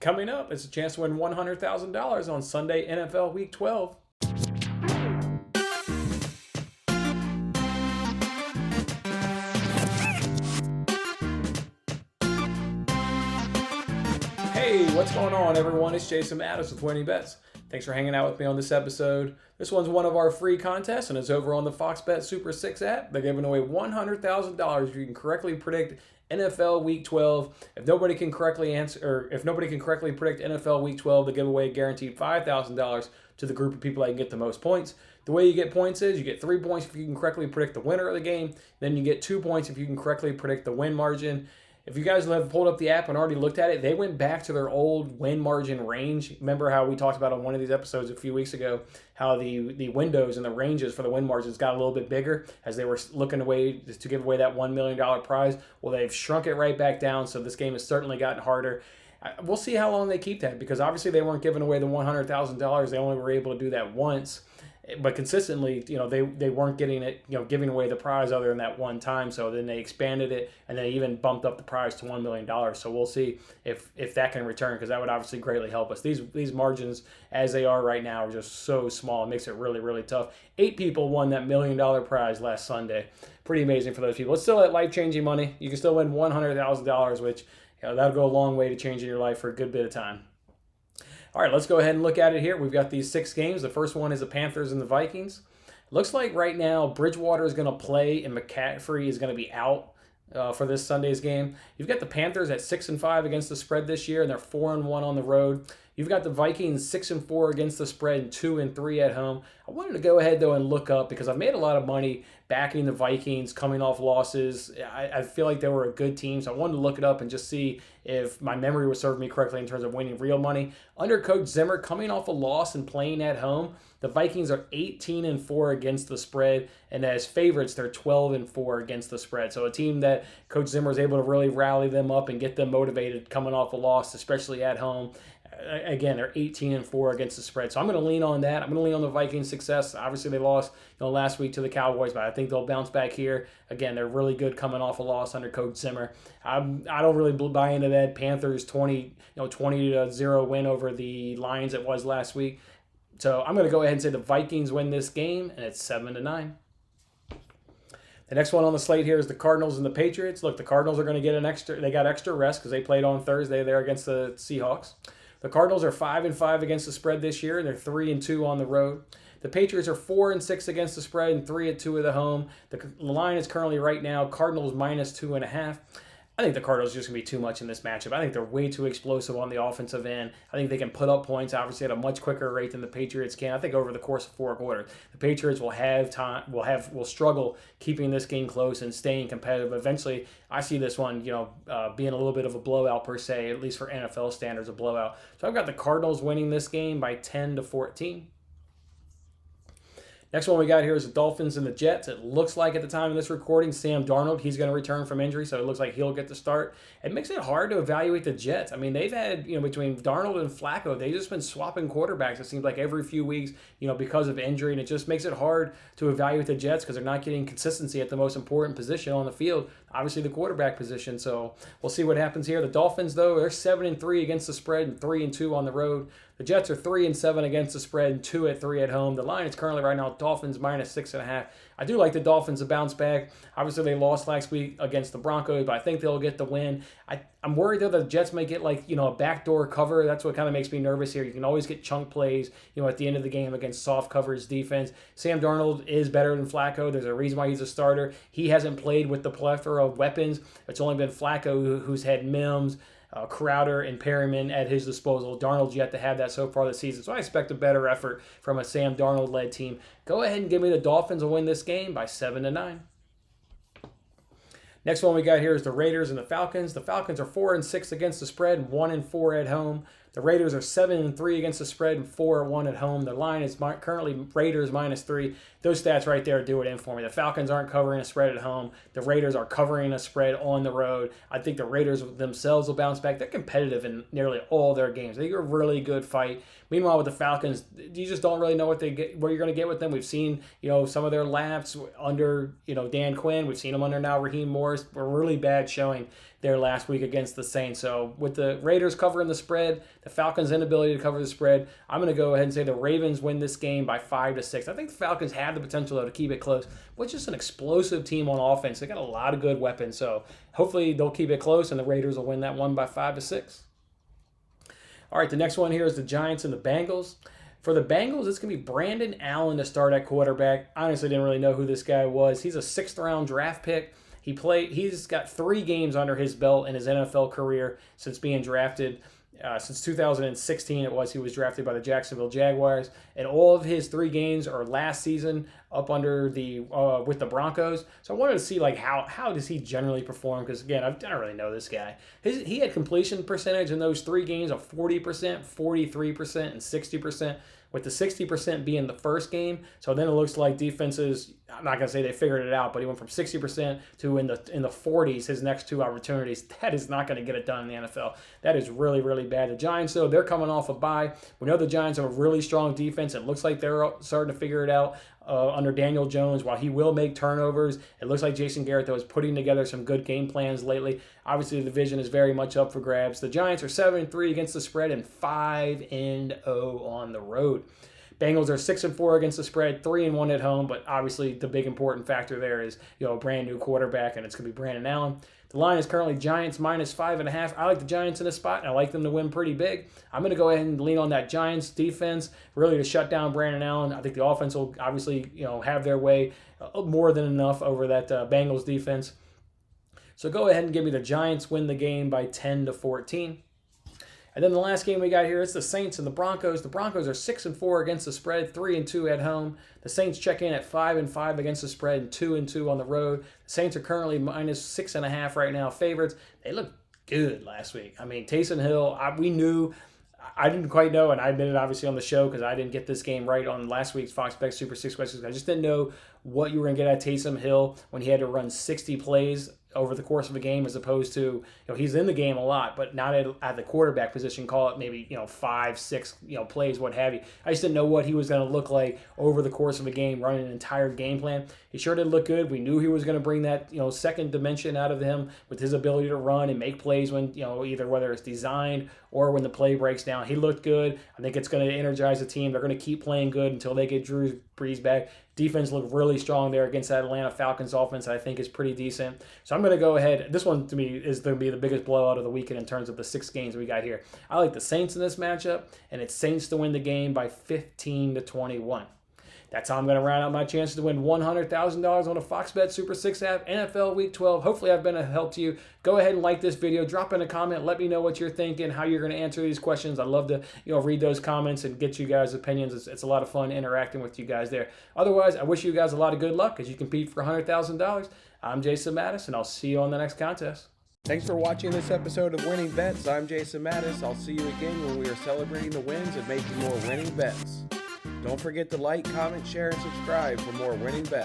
Coming up, it's a chance to win $100,000 on Sunday NFL Week 12. Hey, what's going on, everyone? It's Jason Mattis with Winning Bets. Thanks for hanging out with me on this episode. This one's one of our free contests, and it's over on the Fox Bet Super 6 app. They're giving away $100,000 if you can correctly predict NFL Week 12. If nobody can correctly predict NFL Week 12, they give away a guaranteed $5,000 to the group of people that can get the most points. The way you get points is you get 3 points if you can correctly predict the winner of the game. Then you get 2 points if you can correctly predict the win margin. If you guys have pulled up the app and already looked at it, they went back to their old win margin range. Remember how we talked about on one of these episodes a few weeks ago, how the windows and the ranges for the win margins got a little bit bigger as they were looking to give away that $1 million prize? Well, they've shrunk it right back down, so this game has certainly gotten harder. We'll see how long they keep that, because obviously they weren't giving away the $100,000. They only were able to do that once. But consistently, they weren't giving away the prize other than that one time. So then they expanded it, and they even bumped up the prize to $1 million. So we'll see if that can return, because that would obviously greatly help us. These margins, as they are right now, are just so small. It makes it really, really tough. 8 people won that $1 million prize last Sunday. Pretty amazing for those people. It's still life-changing money. You can still win $100,000, which that'll go a long way to changing your life for a good bit of time. All right, let's go ahead and look at it here. We've got these 6 games. The first one is the Panthers and the Vikings. Looks like right now Bridgewater is going to play and McCaffrey is going to be out for this Sunday's game. You've got the Panthers at 6-5 against the spread this year, and they're 4-1 on the road. You've got the Vikings 6-4 against the spread and 2-3 at home. I wanted to go ahead, though, and look up, because I've made a lot of money backing the Vikings coming off losses. I feel like they were a good team, so I wanted to look it up and just see if my memory was serving me correctly in terms of winning real money. Under Coach Zimmer, coming off a loss and playing at home, the Vikings are 18-4 against the spread, and as favorites, they're 12-4 against the spread. So a team that Coach Zimmer is able to really rally them up and get them motivated coming off a loss, especially at home. Again, they're 18-4 against the spread. So I'm going to lean on that. I'm going to lean on the Vikings' success. Obviously, they lost last week to the Cowboys, but I think they'll bounce back here. Again, they're really good coming off a loss under Coach Zimmer. I don't really buy into that Panthers 20-0 win over the Lions it was last week. So I'm going to go ahead and say the Vikings win this game, and it's 7-9. The next one on the slate here is the Cardinals and the Patriots. Look, the Cardinals are going to get they got extra rest because they played on Thursday there against the Seahawks. The Cardinals are 5-5 against the spread this year, and they're 3-2 on the road. The Patriots are 4-6 against the spread and 3-2 at the home. The line is currently right now Cardinals -2.5. I think the Cardinals are just going to be too much in this matchup. I think they're way too explosive on the offensive end. I think they can put up points, obviously, at a much quicker rate than the Patriots can. I think over the course of 4 quarters, the Patriots will struggle keeping this game close and staying competitive. Eventually, I see this one, being a little bit of a blowout per se, at least for NFL standards, a blowout. So I've got the Cardinals winning this game by 10-14. Next one we got here is the Dolphins and the Jets. It looks like at the time of this recording, Sam Darnold, he's going to return from injury, so it looks like he'll get the start. It makes it hard to evaluate the Jets. I mean, they've had, between Darnold and Flacco, they've just been swapping quarterbacks, it seems like every few weeks, because of injury, and it just makes it hard to evaluate the Jets because they're not getting consistency at the most important position on the field, obviously the quarterback position. So we'll see what happens here. The Dolphins, though, they're 7-3 against the spread and 3-2 on the road. The Jets are 3-7 against the spread and 2-3 at home. The line is currently right now Dolphins -6.5. I do like the Dolphins to bounce back. Obviously, they lost last week against the Broncos, but I think they'll get the win. I'm worried, though, that the Jets may get a backdoor cover. That's what kind of makes me nervous here. You can always get chunk plays, at the end of the game against soft coverage defense. Sam Darnold is better than Flacco. There's a reason why he's a starter. He hasn't played with the plethora of weapons. It's only been Flacco who's had Mims, Crowder, and Perryman at his disposal. Darnold's yet to have that so far this season, so I expect a better effort from a Sam Darnold-led team. Go ahead and give me the Dolphins to win this game by 7-9. Next one we got here is the Raiders and the Falcons. The Falcons are 4-6 against the spread and 1-4 at home. The Raiders are 7-3 against the spread and 4-1 at home. The line is currently Raiders -3. Those stats right there do it in for me. The Falcons aren't covering a spread at home. The Raiders are covering a spread on the road. I think the Raiders themselves will bounce back. They're competitive in nearly all their games. They get a really good fight. Meanwhile, with the Falcons, you just don't really know what you're going to get with them. We've seen, some of their laps under, Dan Quinn. We've seen them under now Raheem Morris. A really bad showing there last week against the Saints. So with the Raiders covering the spread, the Falcons' inability to cover the spread, I'm going to go ahead and say the Ravens win this game by 5-6. I think the Falcons have the potential, though, to keep it close, but it's just an explosive team on offense. They got a lot of good weapons, so hopefully they'll keep it close, and the Raiders will win that one by 5-6. All right, the next one here is the Giants and the Bengals. For the Bengals, it's going to be Brandon Allen to start at quarterback. I honestly didn't really know who this guy was. He's a 6th-round draft pick. He's got 3 games under his belt in his NFL career since being drafted. Since 2016 he was drafted by the Jacksonville Jaguars, and all of his 3 games are last season up under the with the Broncos. So I wanted to see like how does he generally perform, because again I don't really know this guy. He had completion percentage in those 3 games of 40%, 43%, and 60%. With the 60% being the first game. So then it looks like defenses, I'm not going to say they figured it out, but he went from 60% to in the 40s his next 2 opportunities. That is not going to get it done in the NFL. That is really, really bad. The Giants, though, they're coming off a bye. We know the Giants have a really strong defense. It looks like they're starting to figure it out under Daniel Jones. While he will make turnovers, it looks like Jason Garrett, though, is putting together some good game plans lately. Obviously, the division is very much up for grabs. The Giants are 7-3 against the spread and 5-0 on the road. Bengals are 6-4 against the spread, 3-1 at home, but obviously the big important factor there is a brand new quarterback, and it's going to be Brandon Allen. The line is currently Giants minus 5.5. I like the Giants in this spot, and I like them to win pretty big. I'm going to go ahead and lean on that Giants defense really to shut down Brandon Allen. I think the offense will obviously have their way more than enough over that Bengals defense. So go ahead and give me the Giants win the game by 10-14. And then the last game we got here is the Saints and the Broncos. The Broncos are 6-4 against the spread, 3-2 at home. The Saints check in at 5-5 against the spread and 2-2 on the road. The Saints are currently minus 6.5 right now, favorites. They looked good last week. I mean, Taysom Hill, we knew. I didn't quite know, and I admitted obviously on the show because I didn't get this game right on last week's Fox Bet Super 6 questions. I just didn't know what you were going to get at Taysom Hill when he had to run 60 plays over the course of a game, as opposed to, he's in the game a lot, but not at the quarterback position. Call it maybe 5, 6 plays, what have you. I just didn't know what he was going to look like over the course of a game, running an entire game plan. He sure did look good. We knew he was going to bring that second dimension out of him with his ability to run and make plays when either whether it's designed or when the play breaks down. He looked good. I think it's going to energize the team. They're going to keep playing good until they get Drew Brees back. Defense looked really strong there against that Atlanta Falcons offense. I think is pretty decent. So I'm going to go ahead. This one to me is going to be the biggest blowout of the weekend in terms of the 6 games we got here. I like the Saints in this matchup, and it's Saints to win the game by 15-21. That's how I'm going to round out my chances to win $100,000 on a Fox Bet Super 6 app, NFL Week 12. Hopefully I've been a help to you. Go ahead and like this video. Drop in a comment. Let me know what you're thinking, how you're going to answer these questions. I'd love to read those comments and get you guys' opinions. It's a lot of fun interacting with you guys there. Otherwise, I wish you guys a lot of good luck as you compete for $100,000. I'm Jason Mattis, and I'll see you on the next contest. Thanks for watching this episode of Winning Bets. I'm Jason Mattis. I'll see you again when we are celebrating the wins and making more winning bets. Don't forget to like, comment, share, and subscribe for more winning bets.